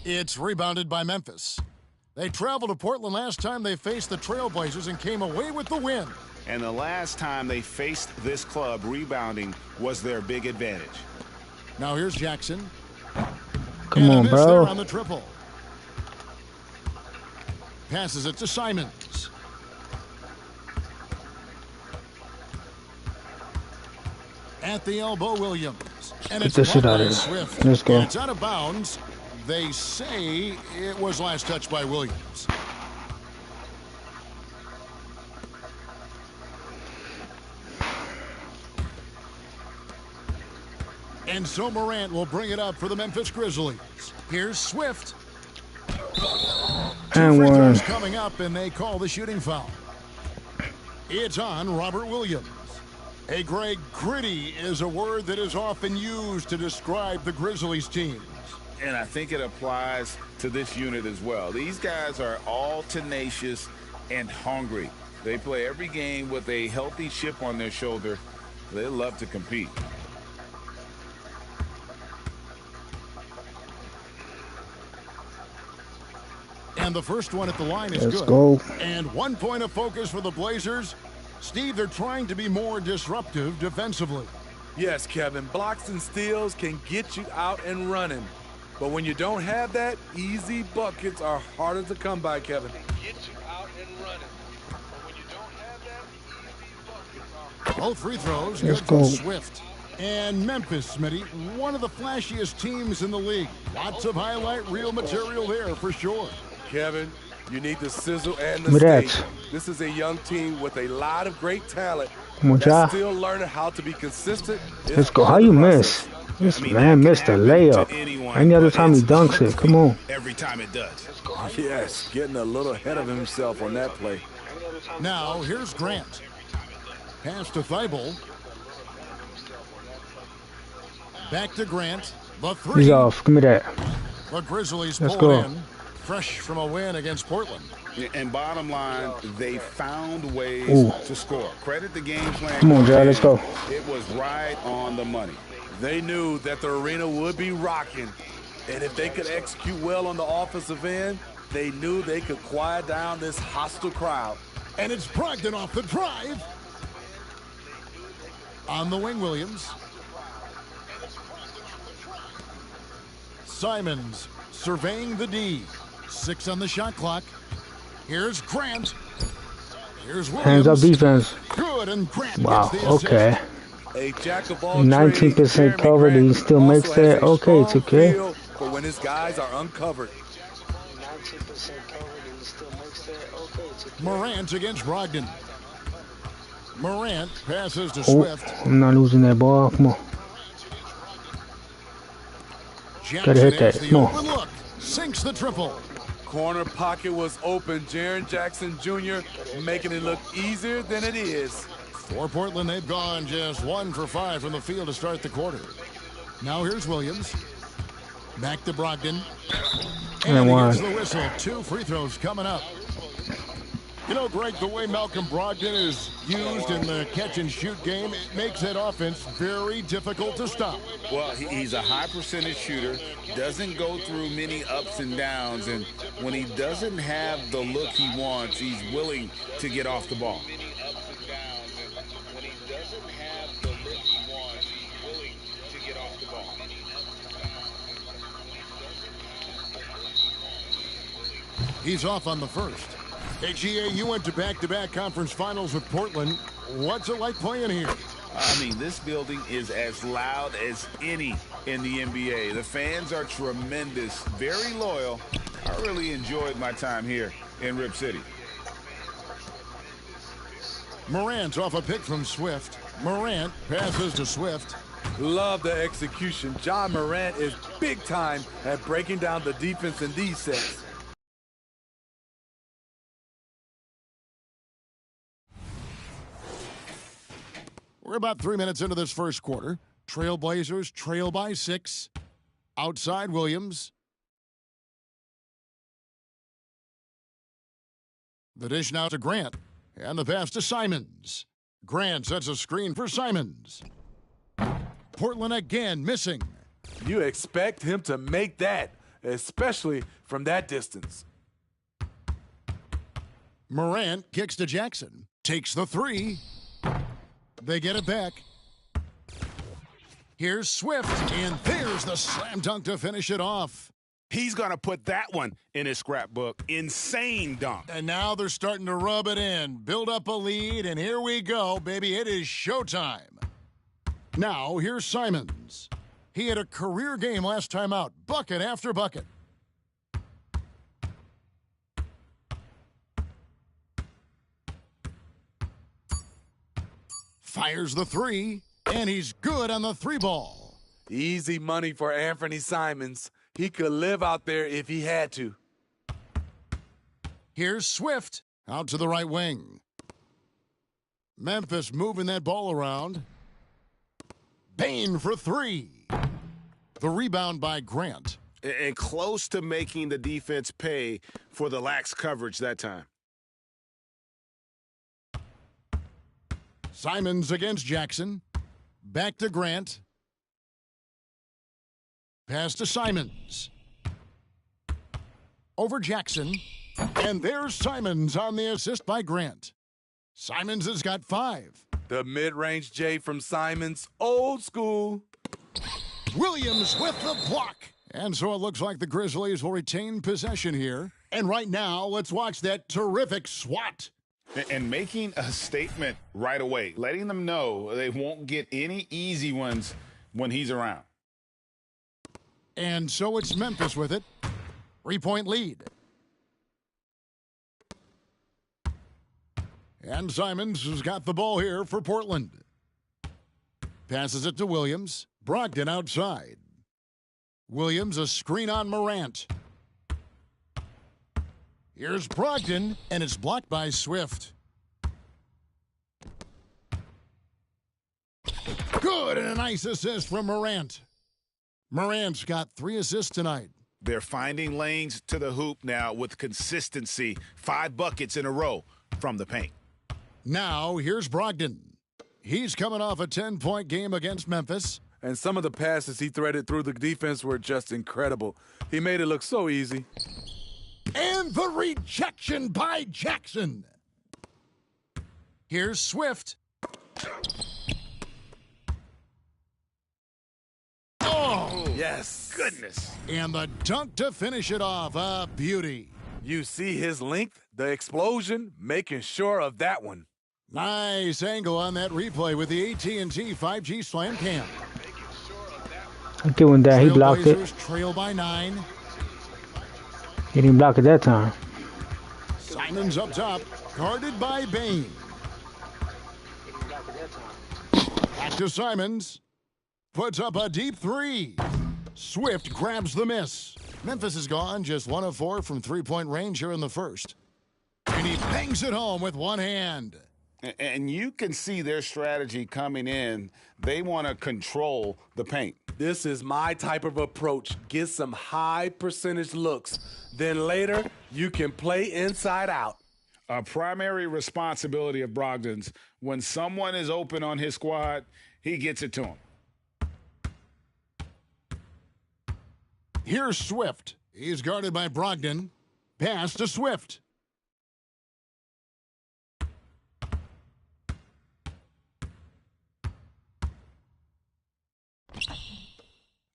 It's rebounded by Memphis. They traveled to Portland last time they faced the Trailblazers and came away with the win. And the last time they faced this club, rebounding was their big advantage. Now here's Jackson. Come on, bro. On the triple. Passes it to Simons. At the elbow, Williams. And Get this shit out of here. Let's go. It's out of bounds. They say it was last touched by Williams. And so Morant will bring it up for the Memphis Grizzlies. Here's Swift. And Free one. throws coming up, and they call the shooting foul. It's on Robert Williams. Hey, Greg, gritty is a word that is often used to describe the Grizzlies teams. And I think it applies to this unit as well. These guys are all tenacious and hungry. They play every game with a healthy chip on their shoulder. They love to compete. And the first one at the line is Let's good. go. And 1 point of focus for the Blazers. Steve, they're trying to be more disruptive defensively. Yes, Kevin, blocks and steals can get you out and running. But when you don't have that, easy buckets are harder to come by, Kevin. Get you out and running. But when you don't have that, easy buckets are Both free throws Let's good for go. Swift. And Memphis, Smitty, one of the flashiest teams in the league. Lots of highlight reel material there for sure. Kevin, you need the sizzle and the Look at stage. that. This is a young team with a lot of great talent. Come on, Ja. That's still learning how to be consistent. Let's go. How you miss? This man missed a layup. Any other time he dunks it. Come on. Every time it does. Yes, getting a little ahead of himself on that play. Now, here's Grant. Pass to Thibault. Back to Grant. The three. He's off. Give me that. The Grizzlies Let's pull it go. in. Fresh from a win against Portland. And bottom line, they found ways Ooh. to score. Credit the game plan. Come on, Ja, let's go. It was right on the money. They knew that the arena would be rocking. And if they could execute well on the offensive end, they knew they could quiet down this hostile crowd. And it's Brogdon off the drive. On the wing, Williams. Simons surveying the D. 6 on the shot clock. Here's Grant. Here's Williams. Hands up defense. Good, and Grant Wow. gets the assist. Okay. A jack of all 19% trades, covered, Jeremy he still Grant makes also has that. a Okay, strong 2K. feel for when his guys are uncovered. Morant against Brogdon. Morant passes to Oh, Swift. I'm not losing that ball. Come on. Jackson hit has that. the Come on. open look. Sinks the triple. Corner pocket was open. Jaren Jackson Jr. making it look easier than it is. For Portland, they've gone just 1 for 5 from the field to start the quarter. Now here's Williams. Back to Brogdon. And he one. gets the whistle. 2 free throws coming up. You know, Greg, the way Malcolm Brogdon is used in the catch-and-shoot game, it makes that offense very difficult to stop. Well, he's a high percentage shooter, doesn't go through many ups and downs, and when he doesn't have the look he wants, he's willing to get off the ball. He's off on the first. Hey, GA, you went to back-to-back conference finals with Portland. What's it like playing here? I mean, this building is as loud as any in the NBA. The fans are tremendous, very loyal. I really enjoyed my time here in Rip City. Morant off a pick from Swift. Morant passes to Swift. Love the execution. John Morant is big time at breaking down the defense in these sets. We're about 3 minutes into this first quarter. Trailblazers trail by 6. Outside Williams. The dish now to Grant. And the pass to Simons. Grant sets a screen for Simons. Portland again missing. You expect him to make that. especially from that distance. Morant kicks to Jackson. Takes the three. They get it back. Here's Swift, and there's the slam dunk to finish it off. He's going to put that one in his scrapbook. Insane dunk. And now they're starting to rub it in, build up a lead, and here we go, baby. It is showtime. Now, here's Simons. He had a career game last time out, bucket after bucket. Fires the three, and he's good on the three ball. Easy money for Anthony Simons. He could live out there if he had to. Here's Swift out to the right wing. Memphis moving that ball around. Bane for three. The rebound by Grant. And close to making the defense pay for the lax coverage that time. Simons against Jackson. Back to Grant. Pass to Simons. Over Jackson. And there's Simons on the assist by Grant. Simons has got 5. The mid-range J from Simons, old school. Williams with the block. And so it looks like the Grizzlies will retain possession here. And right now, let's watch that terrific swat. And making a statement right away, letting them know they won't get any easy ones when he's around. And so it's Memphis with it. 3-point lead. And Simons has got the ball here for Portland. Passes it to Williams. Brogdon outside. Williams a screen on Morant. Here's Brogdon, and it's blocked by Swift. Good, and a nice assist from Morant. Morant's got 3 assists tonight. They're finding lanes to the hoop now with consistency. 5 buckets in a row from the paint. Now, here's Brogdon. He's coming off a 10-point game against Memphis. And some of the passes he threaded through the defense were just incredible. He made it look so easy. And the rejection by Jackson. Here's Swift. Oh, yes. Goodness. And the dunk to finish it off. A beauty. You see his length, the explosion, making sure of that one. Nice angle on that replay with the AT&T 5G Slam Cam. Doing that, he blocked it. Trail by 9. He didn't block it that time. Simons up top, guarded by Bane. Back to Simons. Puts up a deep 3. Swift grabs the miss. Memphis is gone, just 1 of 4 from 3-point range here in the first. And he bangs it home with one hand. And you can see their strategy coming in. They want to control the paint. This is my type of approach. Get some high percentage looks. Then later, you can play inside out. A primary responsibility of Brogdon's, when someone is open on his squad, he gets it to him. Here's Swift. He's guarded by Brogdon. Pass to Swift.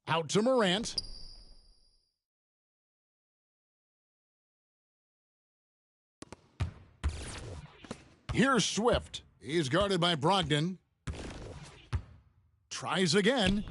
Out to Morant. Here's Swift. He's guarded by Brogdon. Tries again.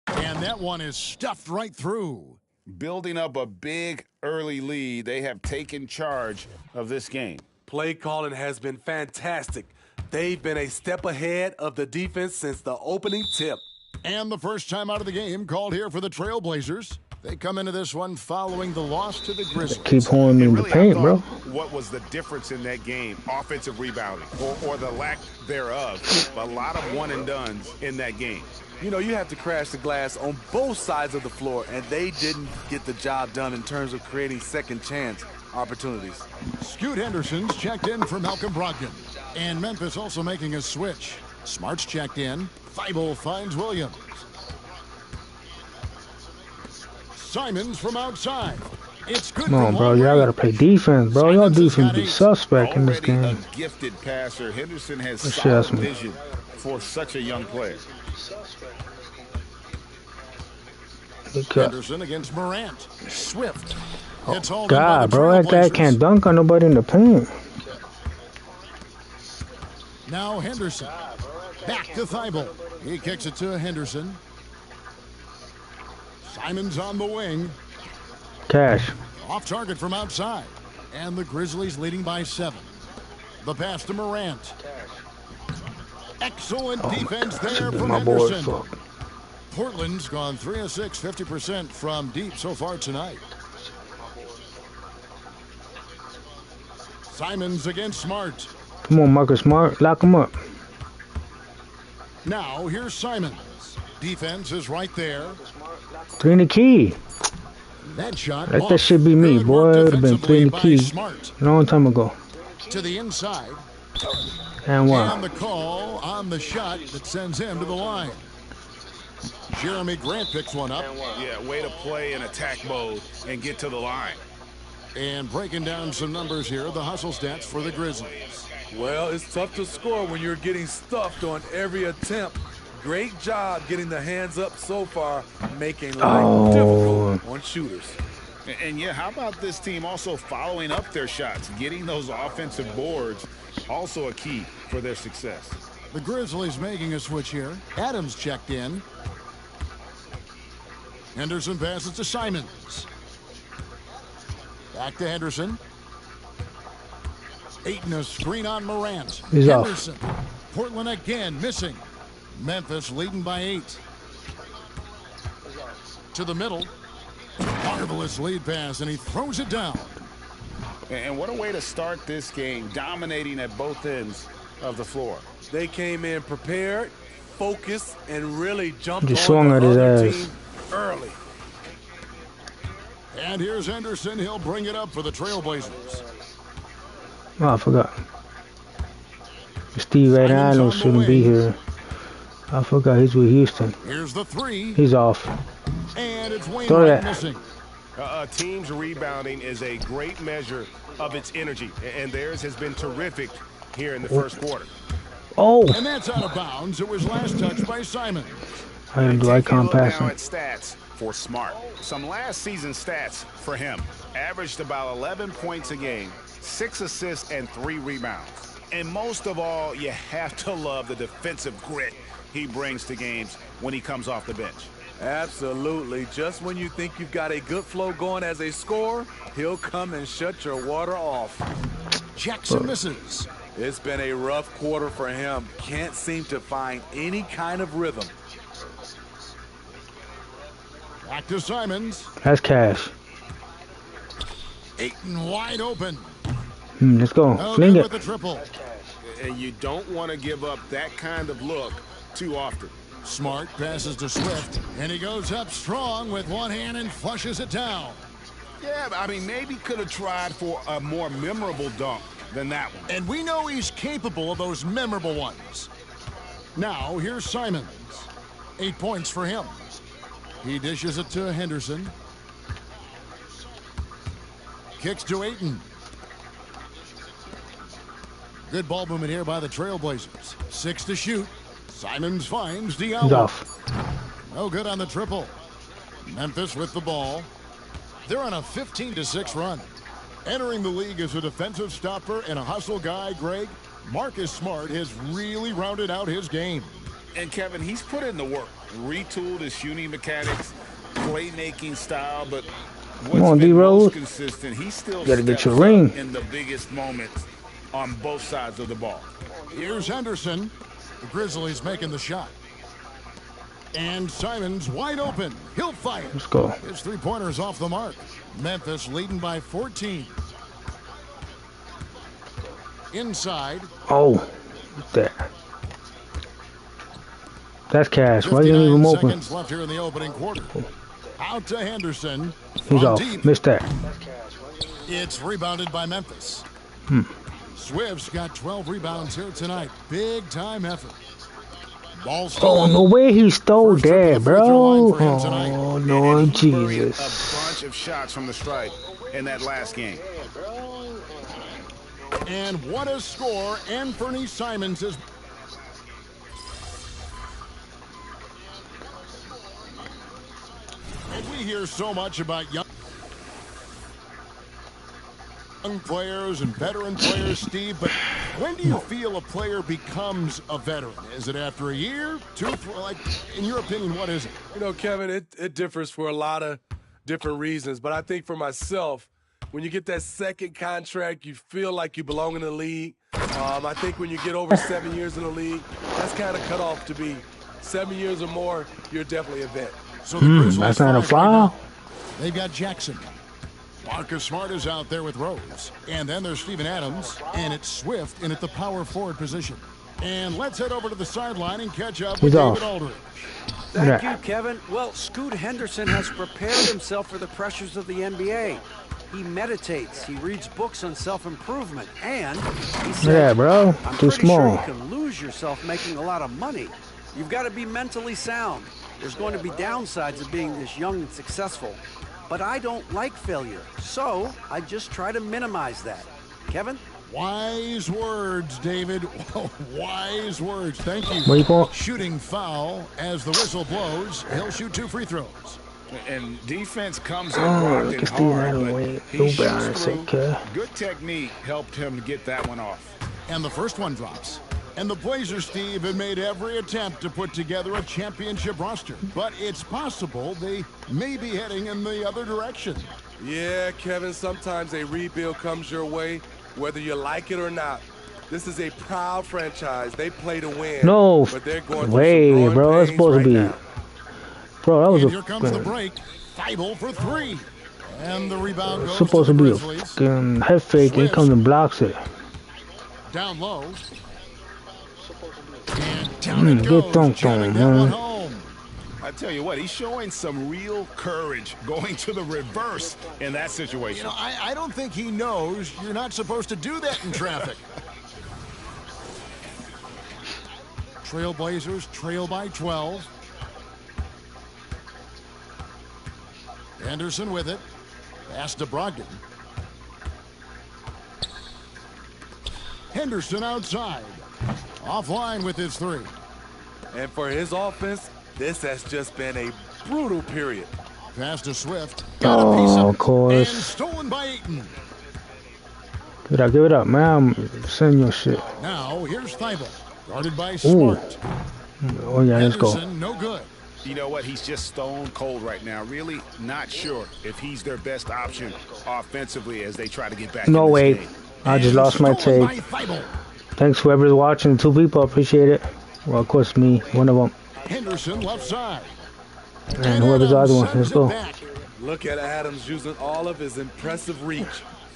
And that one is stuffed right through. Building up a big early lead, they have taken charge of this game. Play calling has been fantastic. They've been a step ahead of the defense since the opening tip. And the first time out of the game called here for the Trailblazers. They come into this one following the loss to the Grizzlies. Keep pouring in the paint, bro. What was the difference in that game? Offensive rebounding or the lack thereof. A lot of one-and-dones in that game. You know, you have to crash the glass on both sides of the floor, and they didn't get the job done in terms of creating second chance opportunities. Scoot Henderson's checked in for Malcolm Brogdon. And Memphis also making a switch. Smart's checked in. Thibault finds Williams. Simons from outside. It's good. Come on, bro. Y'all gotta play defense, bro. Y'all defense be suspect in this game. A gifted passer. Henderson has Let's solid vision for such a young player. Henderson against Morant. Swift. Oh, God, bro. That guy can't dunk on nobody in the paint. Now Henderson. Back to Thibault. He kicks it to Henderson. Simons on the wing. Cash. Off target from outside. And the Grizzlies leading by 7. The pass to Morant. Excellent defense there from Henderson. Portland's gone 3 of 6, 50% from deep so far tonight. Simons against Smart. Come on, Marcus Smart. Lock him up. Now here's Simons. Defense is right there. 3 in the key. That shot. Let that shit be me, boy. It would have been 3 in the key a long time ago. To the inside. And one. And the call on the shot that sends him to the line. Jeremy Grant picks one up. Yeah, way to play in attack mode and get to the line. And breaking down some numbers here, the hustle stats for the Grizzlies. Well, it's tough to score when you're getting stuffed on every attempt. Great job getting the hands up so far, making life difficult on shooters. And yeah, how about this team also following up their shots, getting those offensive boards, also a key for their success. The Grizzlies making a switch here. Adams checked in. Henderson passes to Simons. Back to Henderson. Ayton a screen on Morant. He's Henderson. off. Portland again missing. Memphis leading by 8. To the middle. Marvelous lead pass, and he throws it down. And what a way to start this game, dominating at both ends of the floor. They came in prepared, focused, and really jumped Just on swung the at his other ass. team early. And here's Henderson. He'll bring it up for the Trailblazers. Oh, I forgot. Steve Adano shouldn't be here. I forgot he's with Houston. Here's the 3. He's off. And it's Throw Wainwright that. missing. A team's rebounding is a great measure of its energy, and theirs has been terrific here in the first quarter. Oh! And that's out of bounds. It was last touched by Simon. I didn't do icon Now passing. at stats for Smart. Some last season stats for him. Averaged about 11 points a game, 6 assists, and 3 rebounds. And most of all, you have to love the defensive grit he brings to games when he comes off the bench. Absolutely. Just when you think you've got a good flow going as a scorer, he'll come and shut your water off. Jackson misses. It's been a rough quarter for him. Can't seem to find any kind of rhythm. Back to Simons. That's cash. Ayton wide open. Let's go. No Fling good it. with the triple. And you don't want to give up that kind of look too often. Smart passes to Swift, and he goes up strong with one hand and flushes it down. Yeah, I mean, maybe could have tried for a more memorable dunk than that one. And we know he's capable of those memorable ones. Now, here's Simons. 8 points for him. He dishes it to Henderson. Kicks to Ayton. Good ball movement here by the Trailblazers. 6 to shoot. Simons finds He's Diallo. off. No good on the triple. Memphis with the ball. They're on a 15-6 run. Entering the league as a defensive stopper and a hustle guy, Greg, Marcus Smart has really rounded out his game. And Kevin, he's put in the work, retooled his shooting mechanics, playmaking style, but what's on, been D-Rose. most consistent, he still Gotta get steps your up ring. in the biggest moments on both sides of the ball. Here's Henderson. The Grizzlies making the shot. And Simons wide open. He'll fire. Let's go. His three-pointer's off the mark. Memphis leading by 14. Inside. Oh. There. That's cash. Why didn't you leave him 59 open? seconds left here in the opening quarter. Out to Henderson. He's From off. deep. Missed that. It's rebounded by Memphis. Swift's got 12 rebounds here tonight. Big time effort. Ball Oh, stolen. no way he stole First trip to that, the free throw bro. line for him tonight. Oh, And Lord he buried a Jesus. bunch of shots from the stripe in that last game. And what a score. Anthony Simons is... And we hear so much about young players and veteran players, Steve, but when do you feel a player becomes a veteran? Is it after a year, two, like, in your opinion, what is it? You know, Kevin, it differs for a lot of different reasons, but I think for myself, when you get that second contract, you feel like you belong in the league. I think when you get over 7 years in the league, that's kind of cut off to be 7 years or more, you're definitely a vet. So the Grizzlies That's not a five right now. foul. They've got Jackson. Marcus Smart is out there with Rose. And then there's Steven Adams. And it's Swift in at the power forward position. And let's head over to the sideline and catch up with He's off. David Aldridge. Thank you, Kevin. Well, Scoot Henderson has prepared himself for the pressures of the NBA. He meditates, he reads books on self-improvement, and he says, Yeah, bro. I'm Too pretty small. sure you can lose yourself making a lot of money. You've got to be mentally sound. There's going to be downsides of being this young and successful. But I don't like failure, so I just try to minimize that. Kevin? Wise words, David. Wise words. Thank you. Where you going? Shooting foul as the whistle blows. He'll shoot 2 free throws. And defense comes in Oh, blocked look and at Steven hard, Adams. but Wait, he do shoots better, through. okay. Good technique helped him to get that one off. And the first one drops. And the Blazers, Steve, have made every attempt to put together a championship roster. But it's possible they may be heading in the other direction. Yeah, Kevin, sometimes a rebuild comes your way, whether you like it or not. This is a proud franchise. They play to win. No but they're going through way, some growing bro. It's pains supposed right to be. now. Bro, that was And a here comes the break. Thibault for 3. And the rebound goes supposed to to the be a Grizzlies. fucking head fake. He comes and blocks it. Down low. And down it Get goes. dunked Jamming on, that one man. home. I tell you what, he's showing some real courage going to the reverse in that situation. You know, I don't think he knows you're not supposed to do that in traffic. Trailblazers trail by 12. Anderson with it. Pass to Brogdon. Henderson outside. Offline with his 3. And for his offense, this has just been a brutal period. Pass to Swift. Got a piece Oh, of of course. And stolen by Ayton. Give it up, man. I'm sending your shit. Now here's Thibault. Guarded by Smart. Oh, yeah, let's go. Henderson, no good. You know what? He's just stone cold right now. Really not sure if he's their best option offensively as they try to get back No in this way. game. I just And lost my stolen tape. by Thibault. Thanks whoever's watching. 2 people, appreciate it. Well, of course, me, one of them. Henderson left side. And whoever's the other one. Sends Let's it go. back. Look at Adams using all of his impressive reach,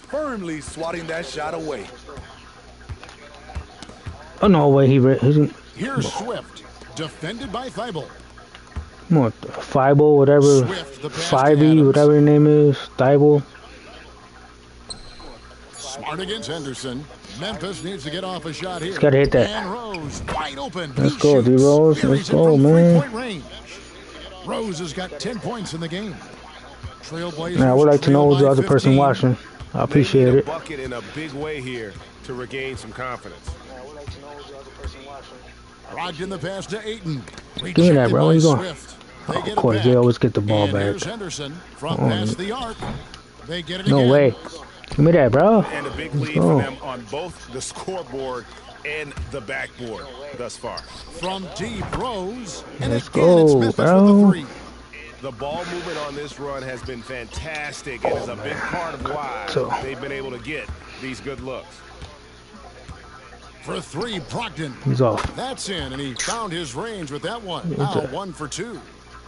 firmly swatting that shot away. Oh, no way. He's Here's Swift. Defended by Thibault. what, Thibault, whatever. Swift, the pass to Fivey, Adams. whatever your name is. Thibault. Smart against Henderson. Memphis needs to get off a shot here. Gotta hit that. And Rose wide open. Let's He go, shoots. D-Rose. Buries Let's it go, from man. 3-point range. Rose has got 10 points in the game. Trailblazers. Now, I would like to know trail who's the by other person 15. watching. I appreciate They need it. a bucket in a big way here to regain some confidence. Brogdon the pass to Ayton. Give me that, bro. Where you going? Swift. Oh, They of get it course, back. they always get the ball And back. here's Henderson from Oh, past the arc. They get it No again. way. Give me that, bro. And a big Let's lead go. for them on both the scoreboard and the backboard thus far. From deep, Rose. And Let's again, it's go, Memphis bro. with the 3. The ball movement on this run has been fantastic and is a big part of why So- they've been able to get these good looks. For 3, Brogdon. He's off. That's in, and he found his range with that one. It's Now a- 1 for 2.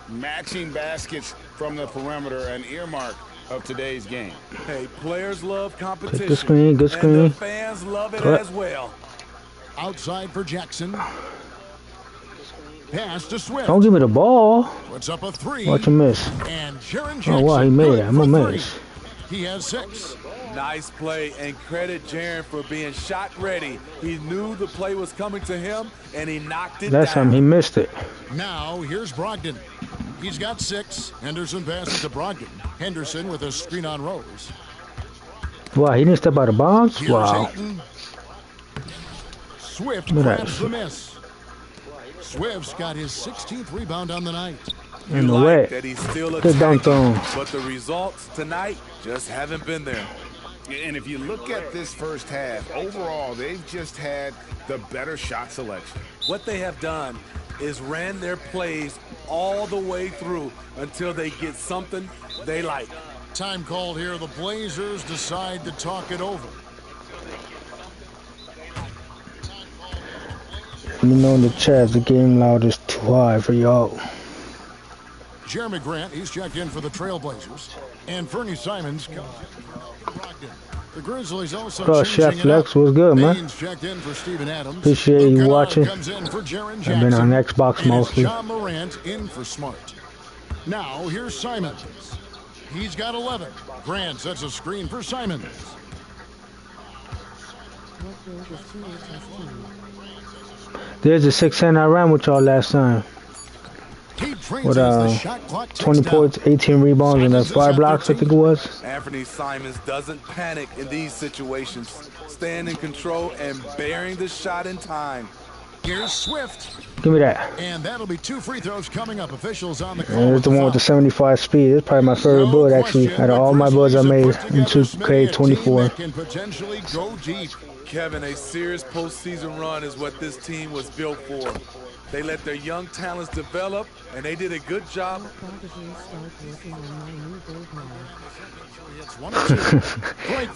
Matching baskets from the perimeter, an earmark of today's game. Hey, players love competition. Good screen, good And screen. the fans love it Cut. as well. Outside for Jackson. Pass to Swift. Don't give me the ball. Puts up a 3. Watch him miss. And Jaren Oh, Jackson. wow, he made good it. I'm for gonna 3. miss. He has 6. Nice play, and credit Jaren for being shot ready. He knew the play was coming to him, and he knocked it Last down. time he missed it. Now, here's Brogdon. He's got 6. Henderson passes to Brogdon. Henderson with a screen on Rose. Wow, he didn't step out of bounds? Here's Wow. Ayton. Swift Look at grabs that. the miss. Swift's got his 16th rebound on the night. In the like way. that he's still Good dunk attacking, on. but the results tonight just haven't been there. And if you look at this first half, overall, they've just had the better shot selection. What they have done is ran their plays all the way through until they get something they like. Time called here. The Blazers decide to talk it over. Let me know in the chat if the game loud is too high for y'all. Jeremy Grant, he's checked in for the Trailblazers. And Fernie Simons comes in for Brogdon. The Grizzlies also Bro, changing Chef it Flex, up. what's good, man? Baines checked in for Steven Adams. Appreciate Luke you Kennard watching. comes in for Jaren I've Jackson. been on Xbox And mostly. John Morant in for Smart. Now, here's Simons. He's got 11. Grant sets a screen for Simons. There's a 610 I ran with y'all last time. He trains With as the shot clock ticks 20 down. points, 18 rebounds, and Simons 5 is at blocks, I 13. think it was. Anthony Simons doesn't panic in these situations, staying in control and bearing the shot in time. Here's Swift. Give me that. And that'll be 2 free throws coming up. Officials on the call. And it's the one with the 75 speed. It's probably my favorite build, actually. Out of all my builds I made in 2K24. Can potentially go deep. Kevin, a serious postseason run is what this team was built for. They let their young talents develop, and they did a good job.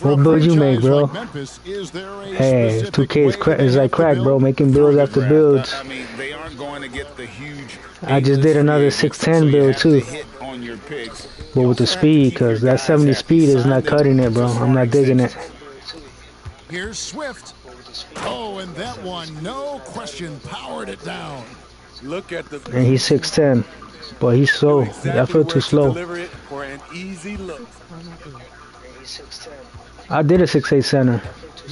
What build you make, bro? Hey, 2K is like crack, bro. Making builds after builds. I mean, they aren't going to get the huge. I just did another 610 build, too. On your picks. But with the speed, because that 70 speed is not cutting it, bro. I'm not digging it. Here's Swift. Oh, and that one, no question, powered it down. Look at the. And he's 6'10". But he's slow. I feel too slow. Deliver it for an easy look. I did a 6'8" center.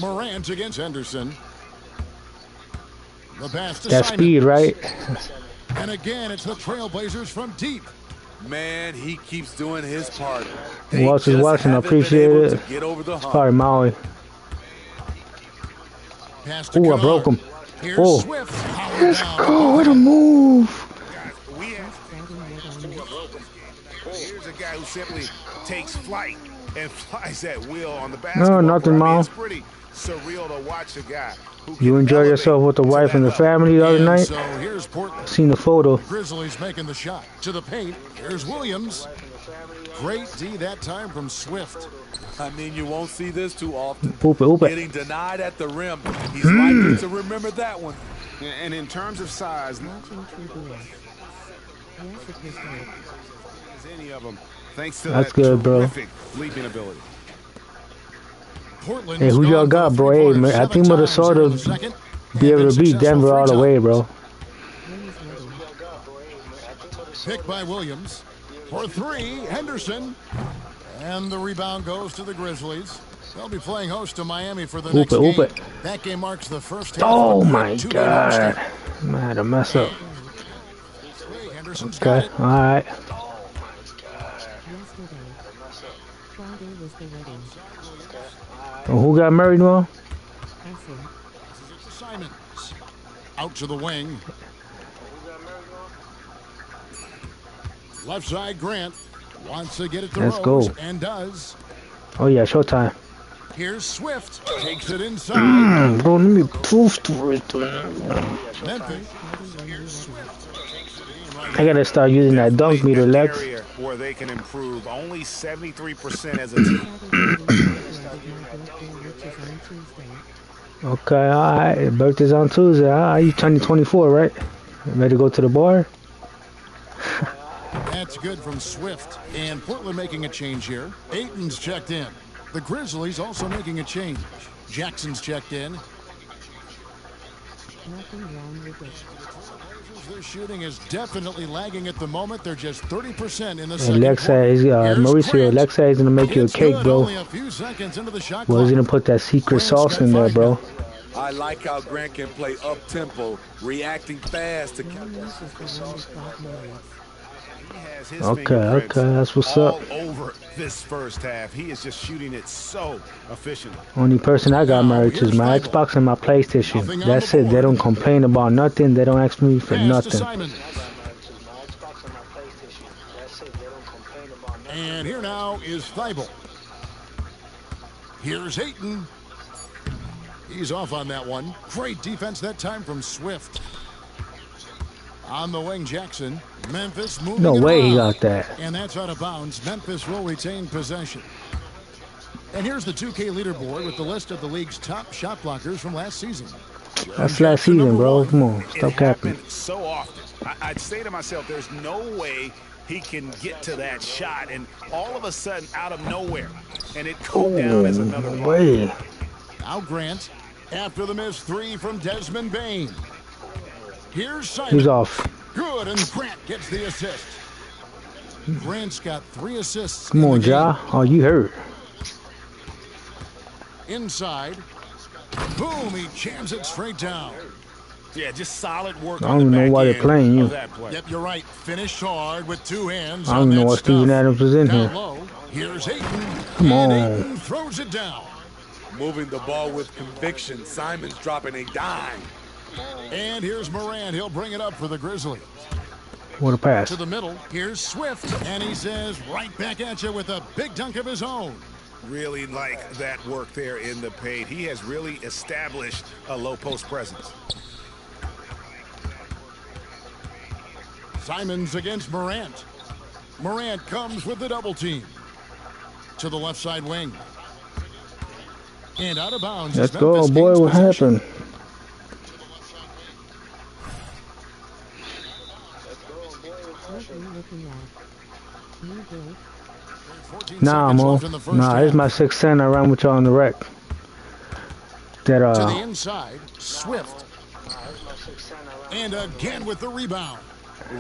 Morant against Henderson. The pass to That Simons. speed, right? And again, it's the Trailblazers from deep. Man, he keeps doing his part. Walsh is watching. I appreciate it. It's probably Maui. Pass to Ooh, I Kennard. broke him. Here's Oh. Swift. Powered down. Oh, what a move. Here's a guy who simply takes flight and flies at will on the basketball. No, nothing, court. I mean, Mom. it's pretty surreal to watch a guy who You can enjoy elevate yourself with the to wife that and the level. family the other And night? so here's Portland. Seen the photo. Grizzlies making the shot. To the paint. Here's Williams. Great D that time from Swift. I mean, you won't see this too often. Oop it, oop it. Getting denied at the rim. He's likely to remember that one. And in terms of size, as any of them, thanks to That's that good, bro. terrific leaping ability. Portland. Hey, who y'all got, bro? Hey, man, I think Minnesota be able to beat Denver all the way, bro. Picked by Williams. For 3, Henderson. And the rebound goes to the Grizzlies. They'll be playing host to Miami for the Oop next it, oop game. it. That game marks the first half Oh of a my two-game God. homestand. I had to mess up. Henderson's got Okay, it. alright. Who got married, Mo? Simons. Out to the wing. Left side, Grant. Wants to get it to Let's Rose. go. And does. Oh yeah, showtime. Here's Swift. Takes it inside. Bro, let me proof to it. Memphis. I gotta start using that dunk meter, Lex. Area where they can improve only 73% as a team. Okay, alright. Birthday's on Tuesday. Alright, you turning 24, right? Ready to go to the bar? That's good from Swift. And Portland making a change here. Ayton's checked in. The Grizzlies also making a change. Jackson's checked in. Their shooting is definitely lagging at the moment. They're just 30% in the Alexa is Mauricio. Alexa is gonna make you a cake, bro. Well, he's gonna put that secret sauce in there, bro. I like how Grant can play up-tempo, reacting fast to Okay, that's what's up. Over this first half, he is just shooting it so efficiently. Only person I got married to is my Xbox and my PlayStation. That's it. They don't complain about nothing. They don't ask me for nothing. And here now is Thibault. Here's Ayton. He's off on that one. Great defense that time from Swift. On the wing, Jackson. Memphis moving. No way he got that. And that's out of bounds. Memphis will retain possession. And here's the 2K leaderboard with the list of the league's top shot blockers from last season. That's last season, bro. Come on, stop capping. So often, I'd say to myself, there's no way he can get to that shot, and all of a sudden, out of nowhere, and it cooled down as another way. Now Grant, after the missed three from Desmond Bain. Here's Simon. He's off. Good, and Grant gets the assist. Grant's got 3 assists. Come on, Ja. Oh, you hurt. Inside. Boom, he jams it straight down. Yeah, just solid work. I don't even know why they're playing you. Yep, you're right. Finished hard with 2 hands. I don't know why Steven Adams was in here. Low. Here's Ayton. Come on. Ayton throws it down. moving the ball with conviction. Simons dropping a dime. And here's Morant. He'll bring it up for the Grizzlies. What a pass. To the middle. Here's Swift. And he says right back at you with a big dunk of his own. Really like that work there in the paint. He has really established a low post presence. Simons against Morant. Morant comes with the double team. To the left side wing. And out of bounds. Let's go, boy. What happened? Nah, Mo. Nah, it's my 6'10". I ran with y'all on the wreck. That to the inside, Swift. And again with the rebound.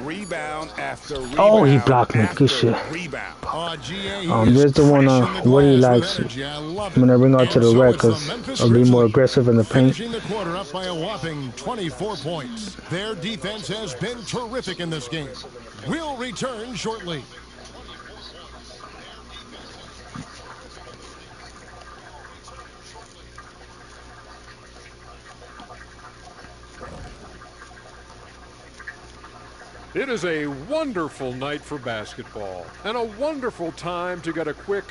Rebound after rebound. Oh, he blocked me. Good shit. There's the one what he likes. I'm gonna bring out to the wreck because I'll be more aggressive in the paint. Finishing the quarter up by a whopping 24 points. Their defense has been terrific in this game. We'll return shortly. It is a wonderful night for basketball and a wonderful time to get a quick,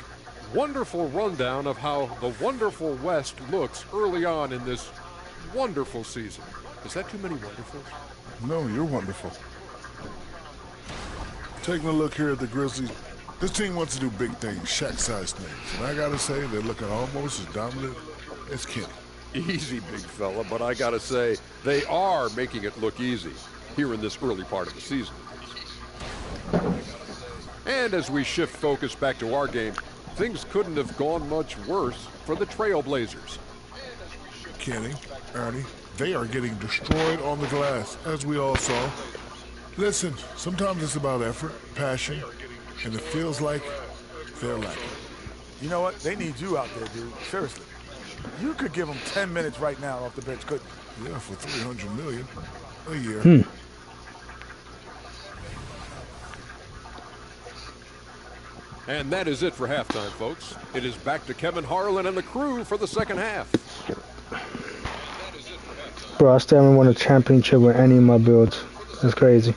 wonderful rundown of how the wonderful West looks early on in this wonderful season. Is that too many wonderfuls? No, you're wonderful. Taking a look here at the Grizzlies, this team wants to do big things, Shaq-sized things. And I gotta say, they're looking almost as dominant as Kenny. Easy, big fella, but I gotta say, they are making it look easy here in this early part of the season. And as we shift focus back to our game, things couldn't have gone much worse for the Trailblazers. Kenny, Ernie, they are getting destroyed on the glass, as we all saw. Listen, sometimes it's about effort, passion, and it feels like they're lacking. You know what? They need you out there, dude. Seriously. You could give them 10 minutes right now off the bench, couldn't you? Yeah, for $300 million a year. And that is it for halftime, folks. It is back to Kevin Harlan and the crew for the second half. Bro, I still haven't won a championship with any of my builds. That's crazy.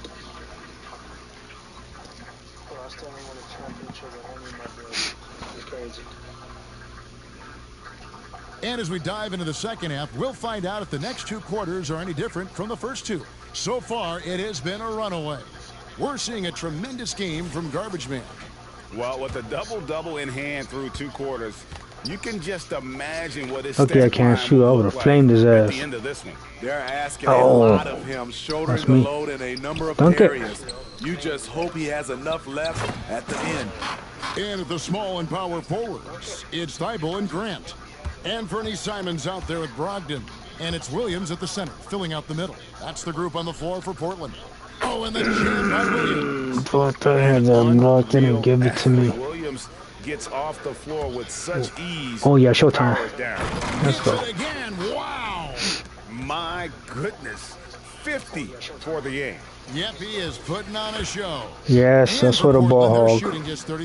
And as we dive into the second half, we'll find out if the next 2 quarters are any different from the first 2. So far, it has been a runaway. We're seeing a tremendous game from Garbage Man. Well, with a double-double in hand through 2 quarters, you can just imagine what his okay, I can't shoot. I would have flamed his ass. At the end of this one. They're asking a lot of him, shouldering the load in a number of areas. You just hope he has enough left at the end. And at the small and power forwards, it's Thibault and Grant. And Fernie Simons out there at Brogdon. And it's Williams at the center, filling out the middle. That's the group on the floor for Portland. Oh, and the jam by Williams. Thought I had that blocked in and give it to me. Williams gets off the floor with such ease. Oh, yeah, showtime. Let's go. Again. Wow. My goodness. 50 for the game. Yep, he is putting on a show. Yes, that's what a ball hog.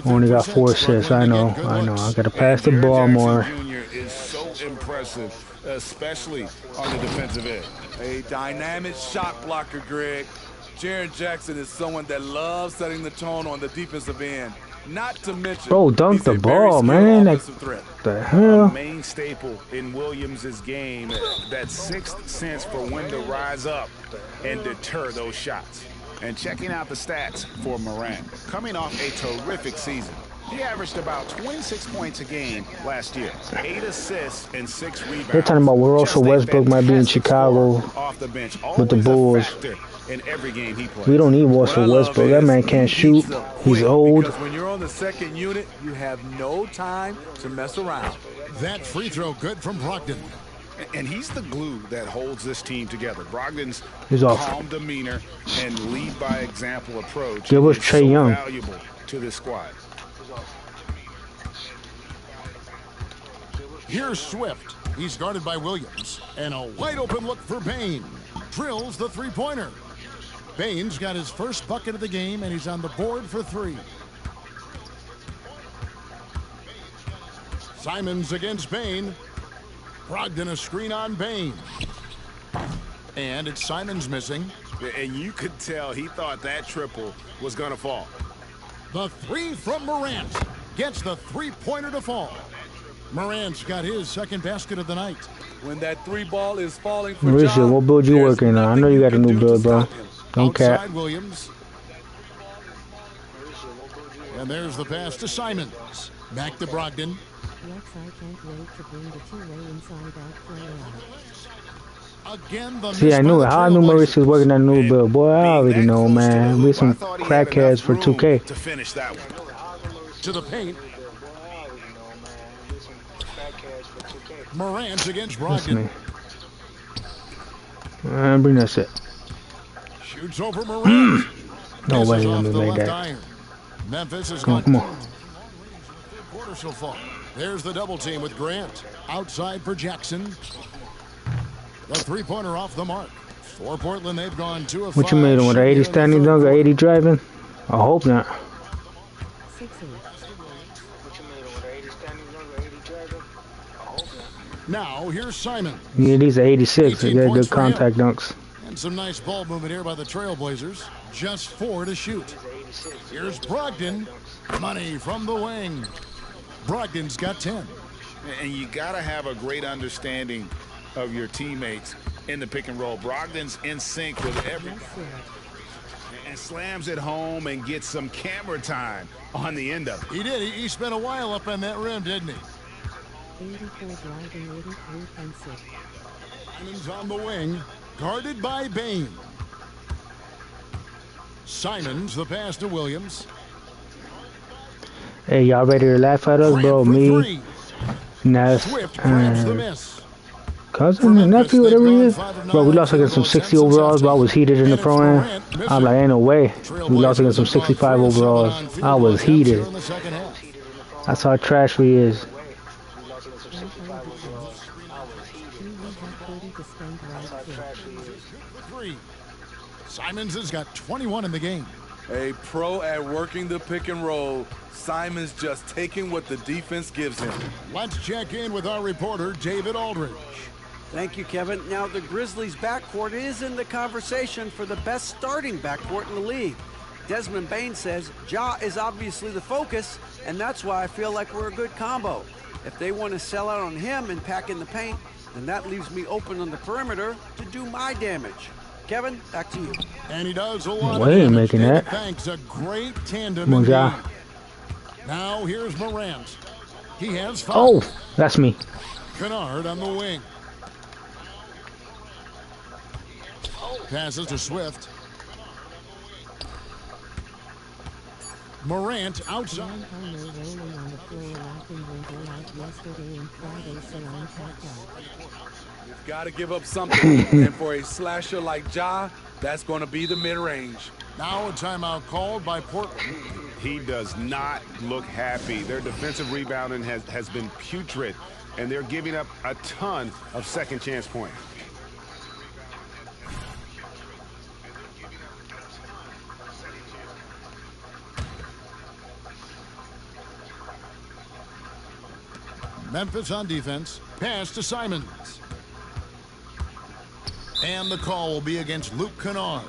Only got 4 assists. I know. I got to pass the ball more. Jr. is so impressive, especially on the defensive end. A dynamic shot blocker, Greg. Jaren Jackson is someone that loves setting the tone on the defensive end. Not to mention, bro, dunk the ball, man. The hell? A main staple in Williams' game, that sixth sense for when to rise up and deter those shots. And checking out the stats for Morant, coming off a terrific season. He averaged about 26 points a game last year, 8 assists and 6 rebounds. They're talking about where Russell Westbrook might be in Chicago with the Bulls. In every game he plays. We don't need Russell Westbrook. That man can't shoot. He's old. Because when you're on the second unit, you have no time to mess around. That free throw good from Brogdon. And he's the glue that holds this team together. Brogdon's calm demeanor and lead by example approach is so valuable to this squad. Here's Swift. He's guarded by Williams. And a wide open look for Bane. Drills the three-pointer. Bane's got his first bucket of the game, and he's on the board for 3. Simons against Bane. Brogdon a screen on Bane. And it's Simons missing. And you could tell he thought that triple was going to fall. The 3 from Morant gets the three-pointer to fall. Morant's got his second basket of the night. When that 3 ball is falling for Mauricio, what build you working on? I know you got a new build, bro. Don't cap. Williams. And there's the pass to Simons. Back to Brogdon. Yes, I can't wait to bring the two-way inside-out play out. Again, the see, I knew it. How I knew Mauricio was working on a new build. Boy, I already know, man. We some crackheads for 2K. To finish that one. To the paint. Morant against Brogdon. Bring that shit. Shoots over Morant. No way let me make that. Iron. Memphis is come on. Quarter so far. There's the double team with Grant. Outside for Jackson. The three-pointer off the mark. For Portland, they've gone 2 of 5. What you made him with an 80 standing dunk or 80 driving? I hope not. Now, here's Simon. Yeah, these are 86. They got good contact dunks. And some nice ball movement here by the Trailblazers. Just 4 to shoot. Here's Brogdon. Money from the wing. Brogdon's got 10. And you got to have a great understanding of your teammates in the pick and roll. Brogdon's in sync with everyone. And slams it home and gets some camera time on the end of it. He did. He spent a while up on that rim, didn't he? 84 driving, 83.6. Simons on the wing, guarded by Bane. Simons, the pass to Williams. Hey, y'all ready to laugh at us, bro? Me, Ness, and cousin and nephew, whatever he is. Bro, we lost against some 60 overalls, but I was heated in the pro-am. I'm like, ain't no way. We lost against some 65 overalls. I was heated. That's how trash we is. Simons has got 21 in the game. A pro at working the pick and roll. Simons just taking what the defense gives him. Let's check in with our reporter, David Aldridge. Thank you, Kevin. Now, the Grizzlies' backcourt is in the conversation for the best starting backcourt in the league. Desmond Bane says Ja is obviously the focus, and that's why I feel like we're a good combo. If they want to sell out on him and pack in the paint, then that leaves me open on the perimeter to do my damage. Kevin, back to you. And he does a lot of damage. Making that. Thanks, a great tandem indeed. Now here's Morant. He has 5. Oh, that's me. Kennard on the wing. Passes to Swift. Morant outside. Rolling on the floor laughing went all out yesterday and Friday, so I'm tapped out. You've got to give up something. And for a slasher like Ja, that's going to be the mid-range. Now a timeout called by Portland. He does not look happy. Their defensive rebounding has been putrid, and they're giving up a ton of second chance points. Memphis on defense. Pass to Simons. And the call will be against Luke Kennard.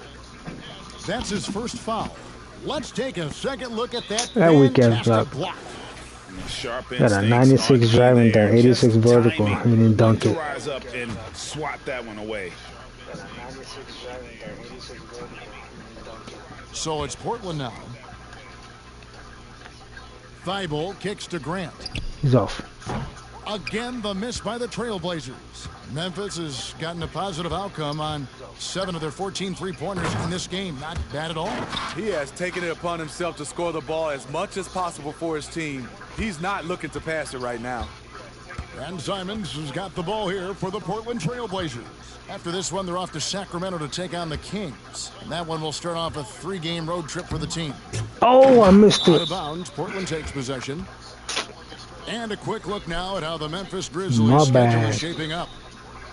That's his first foul. Let's take a second look at that. That weekend block. Got a 96 driving there, 86 vertical. He didn't dunk it. Rise up and swat that one away. So it's Portland now. Thibault kicks to Grant. He's off. Again, the miss by the Trailblazers. Memphis has gotten a positive outcome on 7 of their 14 three-pointers in this game. Not bad at all. He has taken it upon himself to score the ball as much as possible for his team. He's not looking to pass it right now. And Simons has got the ball here for the Portland Trailblazers. After this one, they're off to Sacramento to take on the Kings. And that one will start off a 3-game road trip for the team. Oh, I missed it. Out of bounds, Portland takes possession. And a quick look now at how the Memphis Grizzlies schedule is shaping up.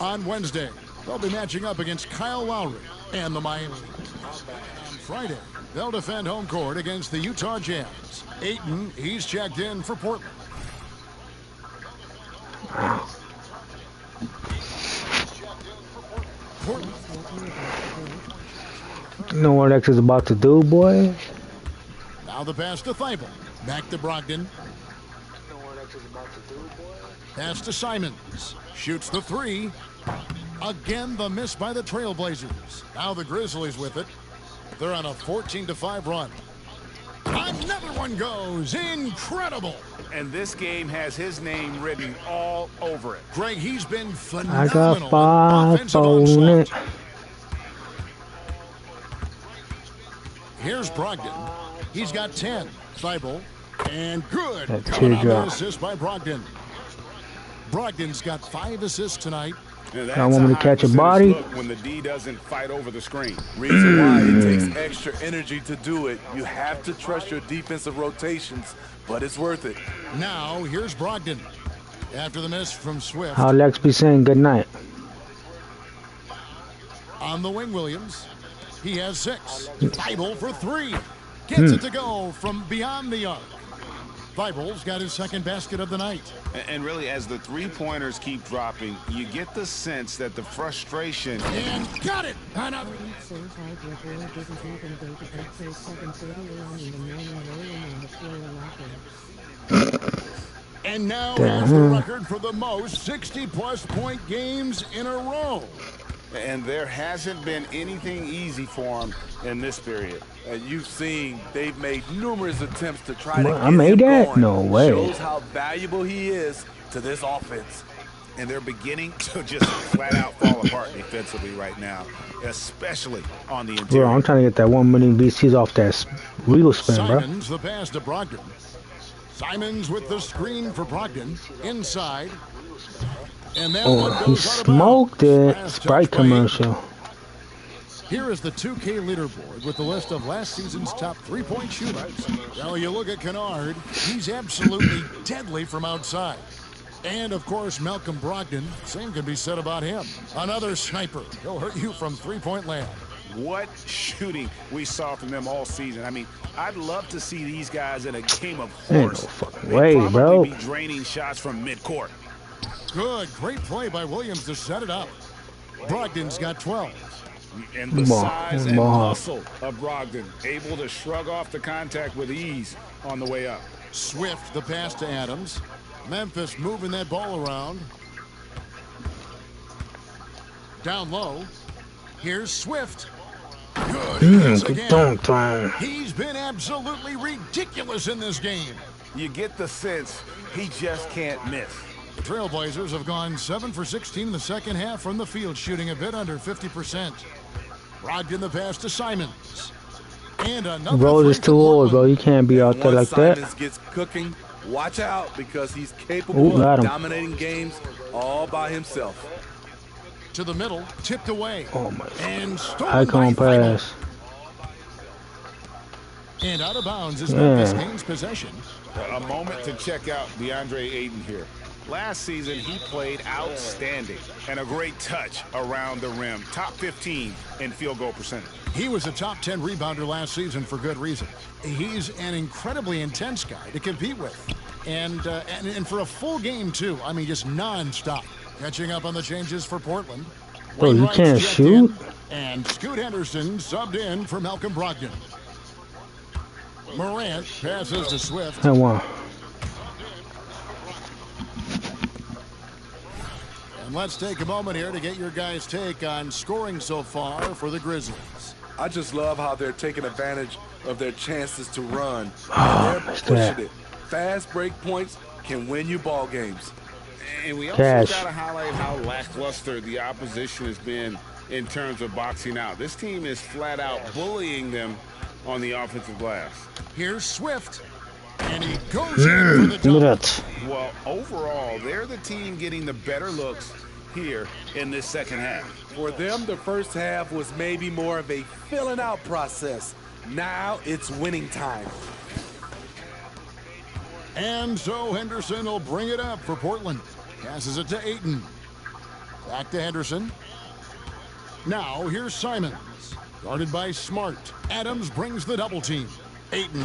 On Wednesday, they'll be matching up against Kyle Lowry and the Miami Heat. On Friday, they'll defend home court against the Utah Jazz. Ayton, he's checked in for Portland. You know what X is about to do, boy? Now the pass to Thibault. Back to Brogdon. Pass to Simons. Shoots the 3. Again, the miss by the Trailblazers. Now the Grizzlies with it. They're on a 14-5 run. Another one goes. Incredible. And this game has his name written all over it. Greg, he's been phenomenal. I got 5 on it. Here's Brogdon. He's got 10. Thibault. And good. That Coming teardrop. on the assist by Brogdon. Brogdon's got 5 assists tonight. I want me to catch a body. When the D doesn't fight over the screen. Reason why it takes extra energy to do it. You have to trust your defensive rotations, but it's worth it. Now, here's Brogdon. After the miss from Swift. How Lex be saying good night. On the wing, Williams. He has 6. Thibault for 3. Gets it to go from beyond the arc. Thibault's got his second basket of the night. And really, as the three-pointers keep dropping, you get the sense that the frustration... And got it! So tired your boy didn't even go to bed till 7:30 a.m. in the morning rolling on the floor laughing. And now here's the record for the most 60-plus point games in a row. And there hasn't been anything easy for him in this period. And you've seen they've made numerous attempts to try to get I made him that? going. No way. Shows how valuable he is to this offense. And they're beginning to just flat out fall apart defensively right now, especially on the interior. Bro, I'm trying to get that 1 million BCs off that wheel spin, bro. Simons the pass to Brogdon. Simons with the screen for Brogdon. Inside. And that one Oh, he goes out of smoked bounds. it. Pass Sprite touched by Ayton. commercial. Here is the 2K leaderboard with the list of last season's top three-point shooters. Well, you look at Kennard, he's absolutely deadly from outside. And, of course, Malcolm Brogdon, same could be said about him. Another sniper. He'll hurt you from three-point land. What shooting we saw from them all season. I mean, I'd love to see these guys in a game of Ain't no horse. fucking They'd way, probably bro. be draining shots from midcourt. Good, great play by Williams to set it up. Brogdon's got 12. And the Ball. size and Ball. muscle of Brogdon, able to shrug off the contact with ease on the way up. Swift, the pass to Adams. Memphis moving that ball around. Down low. Here's Swift. Good Good dunk time. He's been absolutely ridiculous in this game. You get the sense he just can't miss. The Trailblazers have gone 7 for 16 in the second half from the field, shooting a bit under 50%. Brogdon the pass to Simons. And another Rose is too old, bro. You can't be out there like that. Simons gets cooking, watch out because he's capable of dominating games all by himself. To the middle, tipped away. Oh my! And Icon pass. And out of bounds as Memphis gains possession. A moment to check out DeAndre Ayton here. Last season, he played outstanding and a great touch around the rim. Top 15 in field goal percentage. He was a top 10 rebounder last season for good reason. He's an incredibly intense guy to compete with. And for a full game, too. I mean, just nonstop. Catching up on the changes for Portland. Bro, you can't shoot? And Scoot Henderson subbed in for Malcolm Brogdon. Morant passes to Swift. I won. And let's take a moment here to get your guys' take on scoring so far for the Grizzlies. I just love how they're taking advantage of their chances to run. Oh, they're pushing it. Fast break points can win you ball games. And we also got to highlight how lackluster the opposition has been in terms of boxing out. This team is flat out bullying them on the offensive glass. Here's Swift, and he goes in for the dunk. Well, overall, they're the team getting the better looks here in this second half. For them, the first half was maybe more of a filling out process. Now it's winning time. And so Henderson will bring it up for Portland. Passes it to Ayton. Back to Henderson. Now here's Simons. Guarded by Smart. Adams brings the double team. Ayton.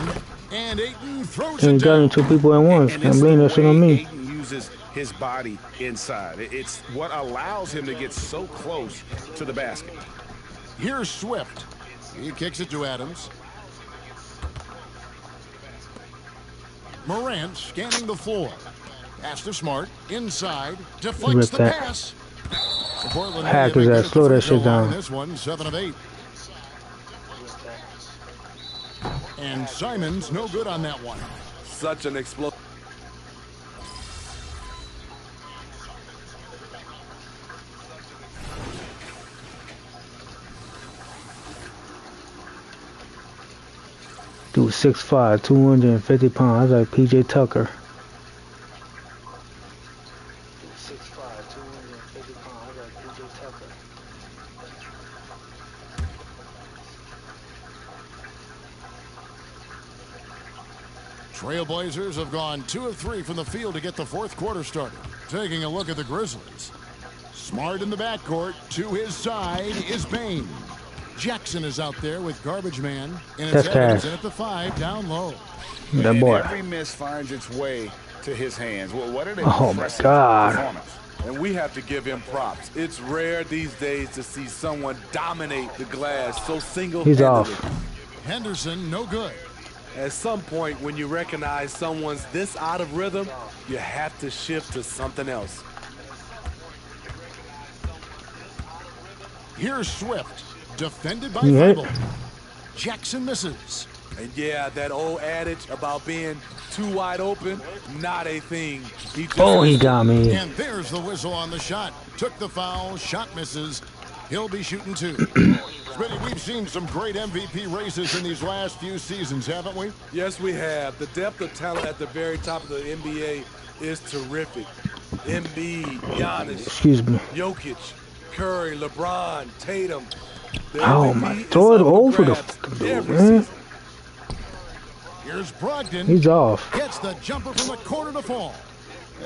And Ayton throws it down. Got 2 people at once. I'm blaming that shit on me. Ayton uses his body inside. It's what allows him to get so close to the basket. Here's Swift. He kicks it to Adams. Morant scanning the floor. Pass to Smart. Inside. Deflects the pass. Hack is that. Slow that shit down. This one, 7 of 8. And Simons no good on that one. Such an explosion. Dude, 6'5", 250 pounds. That's like PJ Tucker. 6'5", 250 pounds. That's like PJ Tucker. Trailblazers have gone 2 of 3 from the field to get the fourth quarter started. Taking a look at the Grizzlies. Smart in the backcourt. To his side is Bane. Jackson is out there with Garbage Man. And it's Evans in at the 5, down low. That boy. Every miss finds its way to his hands. Well, what an impressive performance. And we have to give him props. It's rare these days to see someone dominate the glass so single-handedly. He's off. Henderson, no good. At some point, when you recognize someone's this out of rhythm, you have to shift to something else. Here's Swift, defended by Thibault. Jackson misses. And yeah, that old adage about being too wide open, not a thing. He got me. And there's the whistle on the shot. Took the foul, shot misses. He'll be shooting 2. Smitty, we've seen some great MVP races in these last few seasons, haven't we? Yes, we have. The depth of talent at the very top of the NBA is terrific. Embiid, Giannis, Jokic, Curry, LeBron, Tatum. Oh my, throw it over the fucking dude, man. Here's Brogdon. He's off. Gets the jumper from the corner to fall.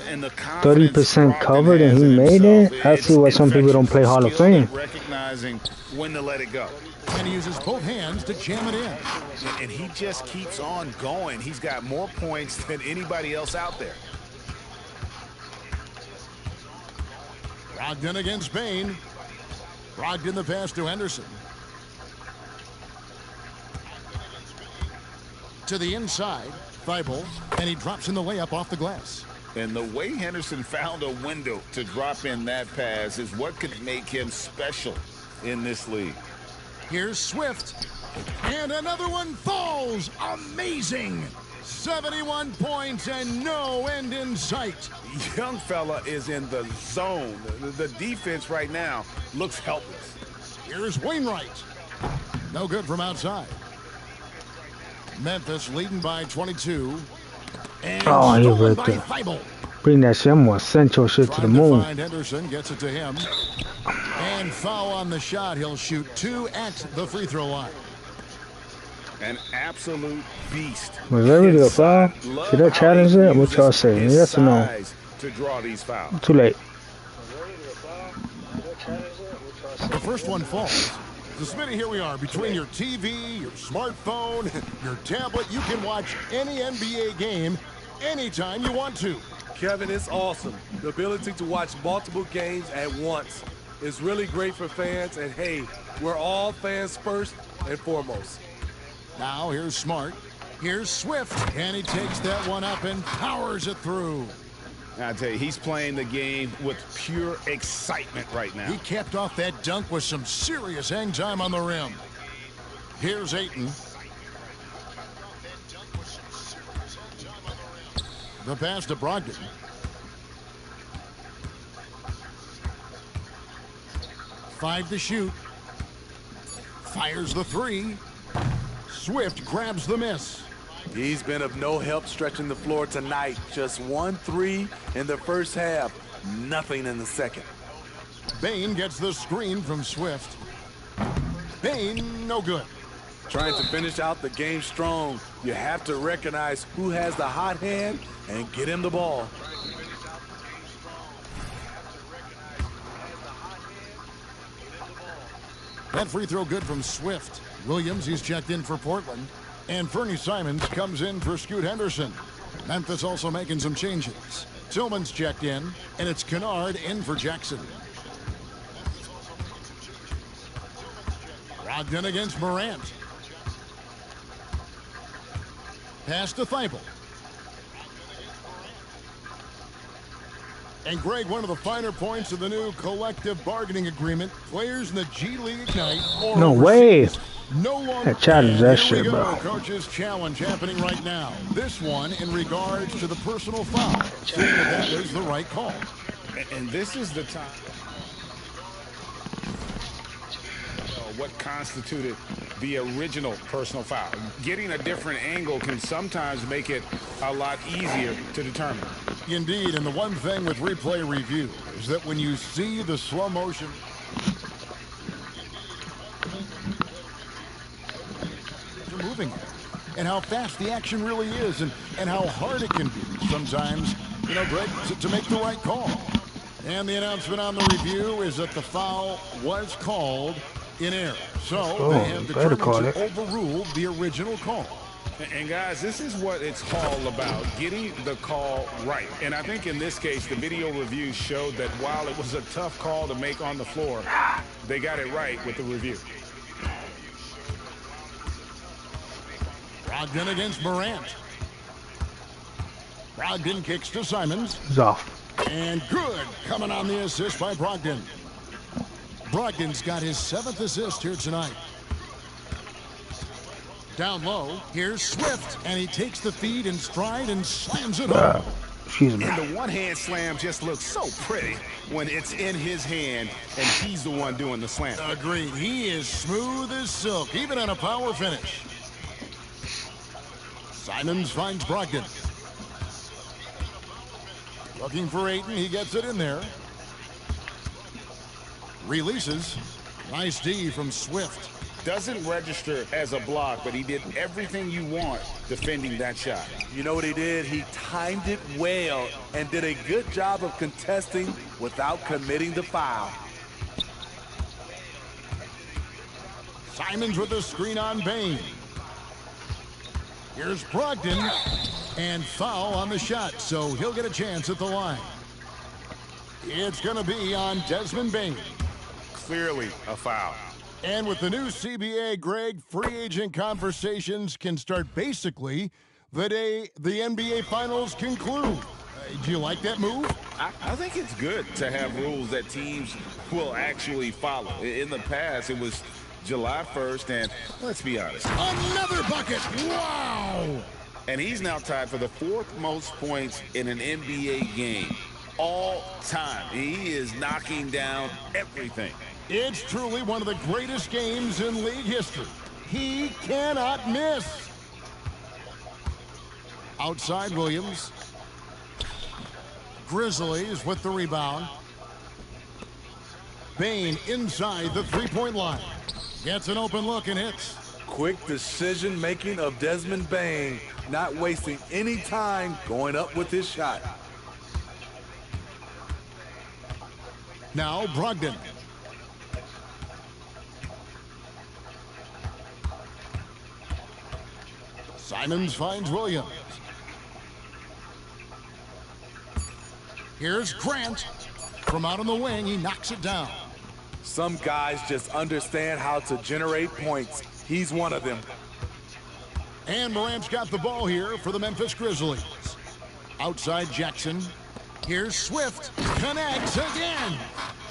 And the 30% covered and he made it. I see why some people don't play Hall of Fame. Recognizing when to let it go. And he uses both hands to jam it in. And he just keeps on going. He's got more points than anybody else out there. Brogdon against Bane. Brogdon the pass to Henderson. To the inside, Thibault, and he drops in the layup off the glass. And the way Henderson found a window to drop in that pass is what could make him special in this league. Here's Swift, and another one falls. Amazing. 71 points and no end in sight. Young fella is in the zone. The defense right now looks helpless. Here's Wainwright. No good from outside. Memphis leading by 22. And oh, he ripped it. Bring that shit more essential shit to the moon. Henderson gets it to him. And foul on the shot. He'll shoot 2 at the free throw line. An absolute beast. Was that really a foul? Should I challenge it? What y'all say? Yes or no? To draw these fouls. Too late. The first one falls. So, Smitty, here we are. Between your TV, your smartphone, your tablet, you can watch any NBA game anytime you want to. Kevin, it's awesome. The ability to watch multiple games at once is really great for fans. And, hey, we're all fans first and foremost. Now, here's Smart. Here's Swift. And he takes that one up and powers it through. I tell you, he's playing the game with pure excitement right now. He capped off that dunk with some serious hang time on the rim. Here's Ayton. The pass to Brogdon. Five to shoot. Fires the three. Swift grabs the miss. He's been of no help stretching the floor tonight. Just 1-3 in the first half. Nothing in the second. Bane gets the screen from Swift. Bane, no good. Trying to finish out the game strong, you have to recognize who has the hot hand and get him the ball. That free throw good from Swift. Williams, he's checked in for Portland. And Fernie Simons comes in for Scoot Henderson. Memphis also making some changes. Tillman's checked in, and it's Kennard in for Jackson. Brogdon against Morant. Pass to Thibault. And Greg, one of the finer points of the new collective bargaining agreement, players in the G League Ignite. No way. No longer. Challenge that shit, bro. Coach's challenge happening right now. This one in regards to the personal foul. Saying that was the right call. And this is the time. What constituted the original personal foul. Getting a different angle can sometimes make it a lot easier to determine. Indeed, and the one thing with replay review is that when you see the slow motion, moving and how fast the action really is and how hard it can be sometimes, you know, Greg, to make the right call. And the announcement on the review is that the foul was called in error. So they have determined to overrule the original call. And guys, this is what it's all about, getting the call right. And I think in this case, the video review showed that while it was a tough call to make on the floor, they got it right with the review. Brogdon against Morant. Brogdon kicks to Simons. He's off. And good coming on the assist by Brogdon. Brogdon's got his 7th assist here tonight. Down low, here's Swift, and he takes the feed in stride and slams it home. Excuse me. And the one-hand slam just looks so pretty when it's in his hand and he's the one doing the slam. Agreed. He is smooth as silk, even on a power finish. Simons finds Brogdon. Looking for Ayton, he gets it in there. Releases. Nice D from Swift. Doesn't register as a block, but he did everything you want defending that shot. You know what he did? He timed it well and did a good job of contesting without committing the foul. Simons with the screen on Bane. Here's Brogdon, and foul on the shot, so he'll get a chance at the line. It's going to be on Desmond Bane. Clearly a foul. And with the new CBA, Greg, free agent conversations can start basically the day the NBA Finals conclude. Do you like that move? I think it's good to have rules that teams will actually follow. In the past, it was July 1st, and let's be honest. Another bucket! Wow! And he's now tied for the 4th most points in an NBA game all time. He is knocking down everything. It's truly one of the greatest games in league history. He cannot miss. Outside Williams. Grizzlies with the rebound. Bane inside the three-point line. Gets an open look and hits. Quick decision-making of Desmond Bane, not wasting any time going up with his shot. Now Brogdon. Simons finds Williams. Here's Grant. From out on the wing, he knocks it down. Some guys just understand how to generate points. He's one of them. And Morant's got the ball here for the Memphis Grizzlies. Outside Jackson. Here's Swift. Connects again.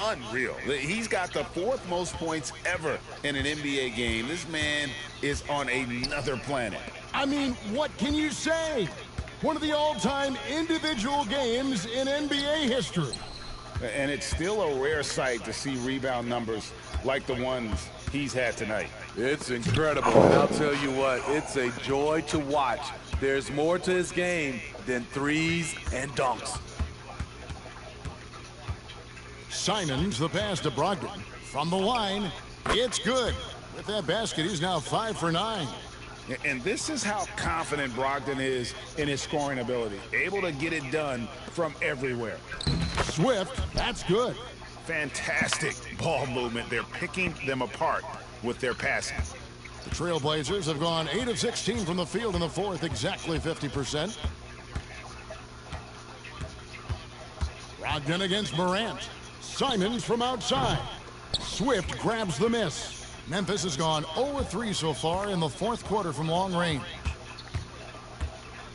Unreal. He's got the 4th most points ever in an NBA game. This man is on another planet. I mean, what can you say? One of the all-time individual games in NBA history. And it's still a rare sight to see rebound numbers like the ones he's had tonight. It's incredible, and I'll tell you what, it's a joy to watch. There's more to his game than threes and dunks. Simons, the pass to Brogdon. From the line, it's good. With that basket, he's now 5 for 9. And this is how confident Brogdon is in his scoring ability. Able to get it done from everywhere. Swift, that's good. Fantastic ball movement. They're picking them apart with their passing. The Trailblazers have gone 8 of 16 from the field in the 4th, exactly 50%. Brogdon against Morant. Simons from outside. Swift grabs the miss. Memphis has gone 0-3 so far in the 4th quarter from long range.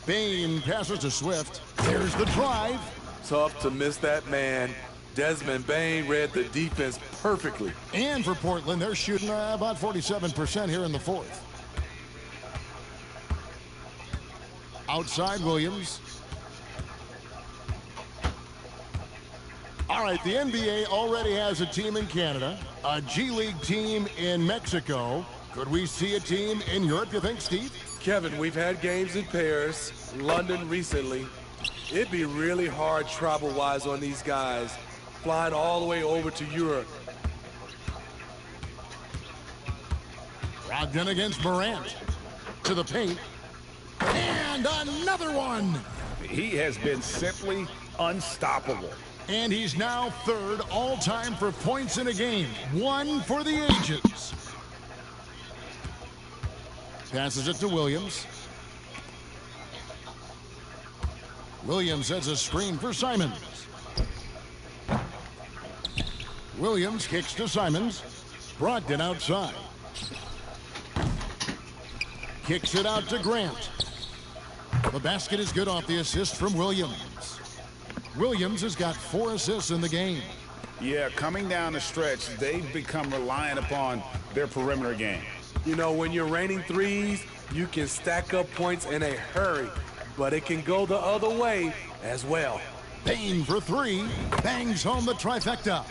Bane passes to Swift. There's the drive. Tough to miss that man. Desmond Bane read the defense perfectly. And for Portland, they're shooting about 47% here in the 4th. Outside Williams. All right, the NBA already has a team in Canada, a G League team in Mexico. Could we see a team in Europe, you think, Steve? Kevin, we've had games in Paris, London recently. It'd be really hard travel-wise on these guys, flying all the way over to Europe. Brogdon against Morant. To the paint. And another one! He has been simply unstoppable. And he's now 3rd all-time for points in a game. 1 for the ages. Passes it to Williams. Williams sets a screen for Simons. Williams kicks to Simons. Brogdon outside. Kicks it out to Grant. The basket is good off the assist from Williams. Williams has got 4 assists in the game. Yeah, coming down the stretch, they've become reliant upon their perimeter game. You know, when you're raining threes, you can stack up points in a hurry, but it can go the other way as well. Bane for 3, bangs home the trifecta.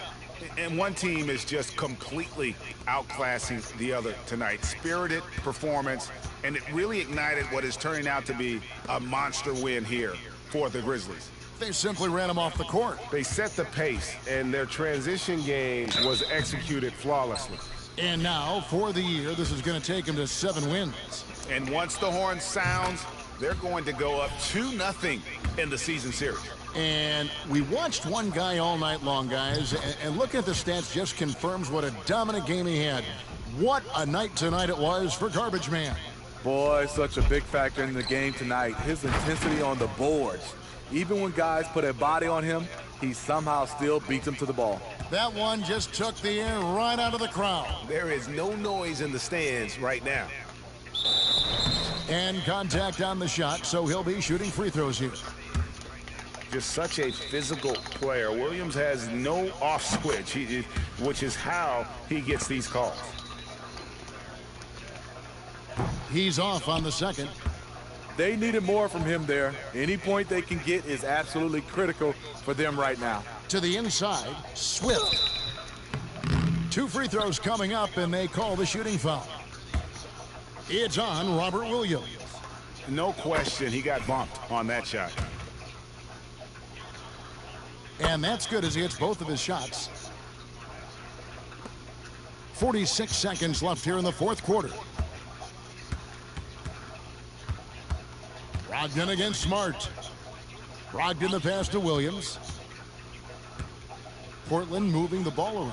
And one team is just completely outclassing the other tonight. Spirited performance, and it really ignited what is turning out to be a monster win here for the Grizzlies. They simply ran him off the court. They set the pace, and their transition game was executed flawlessly. And now, for the year, this is going to take him to 7 wins. And once the horn sounds, they're going to go up 2-0 in the season series. And we watched one guy all night long, guys, and looking at the stats just confirms what a dominant game he had. What a night tonight it was for Garbage Man. Boy, such a big factor in the game tonight. His intensity on the boards. Even when guys put a body on him, he somehow still beats them to the ball. That one just took the air right out of the crowd. There is no noise in the stands right now. And contact on the shot, so he'll be shooting free throws here. Just such a physical player. Williams has no off switch, which is how he gets these calls. He's off on the second. They needed more from him there. Any point they can get is absolutely critical for them right now. To the inside, Swift. 2 free throws coming up, and they call the shooting foul. It's on Robert Williams. No question, he got bumped on that shot. And that's good as he hits both of his shots. 46 seconds left here in the fourth quarter. Brogdon against Smart. Brogdon the pass to Williams. Portland moving the ball around.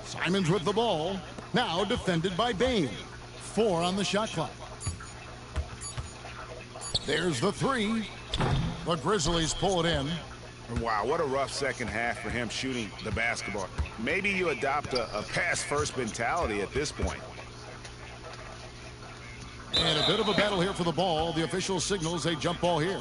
Simons with the ball. Now defended by Bane. 4 on the shot clock. There's the 3. The Grizzlies pull it in. Wow, what a rough second half for him shooting the basketball. Maybe you adopt a pass-first mentality at this point. And a bit of a battle here for the ball. The official signals a jump ball here.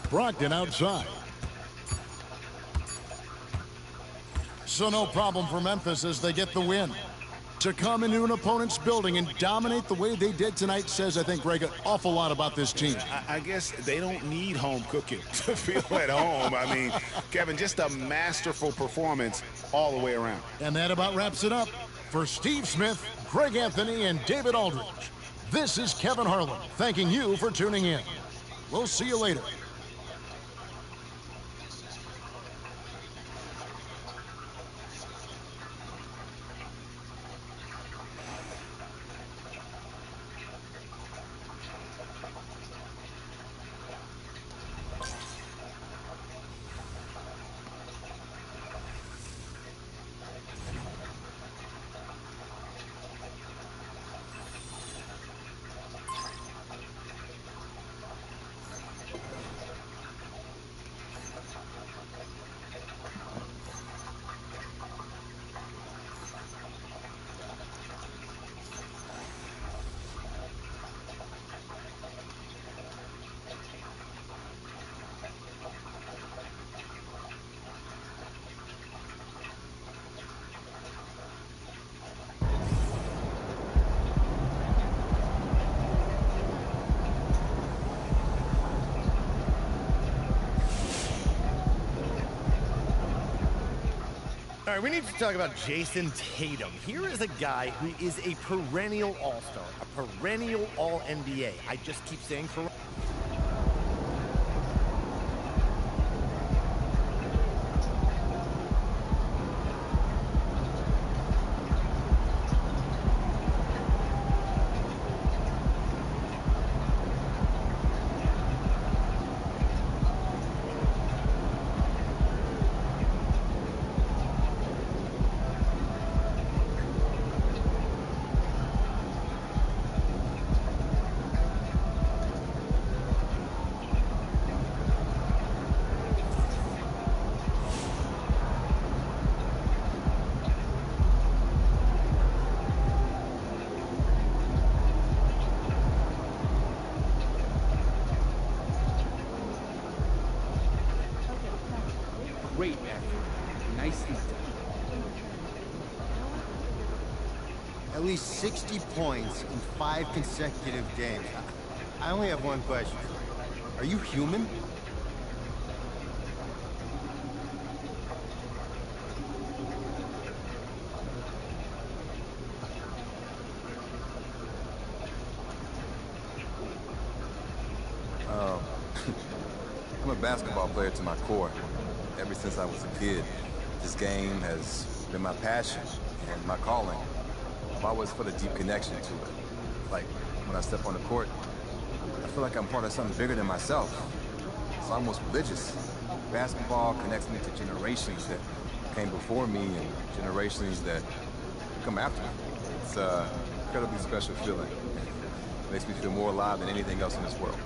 Brogdon outside. So no problem for Memphis as they get the win. To come into an opponent's building and dominate the way they did tonight says, I think, Greg, an awful lot about this team. I guess they don't need home cooking to feel at home. I mean, Kevin, just a masterful performance all the way around. And that about wraps it up. For Steve Smith, Greg Anthony, and David Aldridge, this is Kevin Harlan thanking you for tuning in. We'll see you later. All right, we need to talk about Jason Tatum. Here is a guy who is a perennial All-Star, a perennial All-NBA. I just keep saying perennial. Great effort. Nicely done. At least 60 points in 5 consecutive games. I only have one question. Are you human? I'm a basketball player to my core. Ever since I was a kid, this game has been my passion and my calling. I've always felt a deep connection to it. Like, when I step on the court, I feel like I'm part of something bigger than myself. It's almost religious. Basketball connects me to generations that came before me and generations that come after me. It's an incredibly special feeling. It makes me feel more alive than anything else in this world.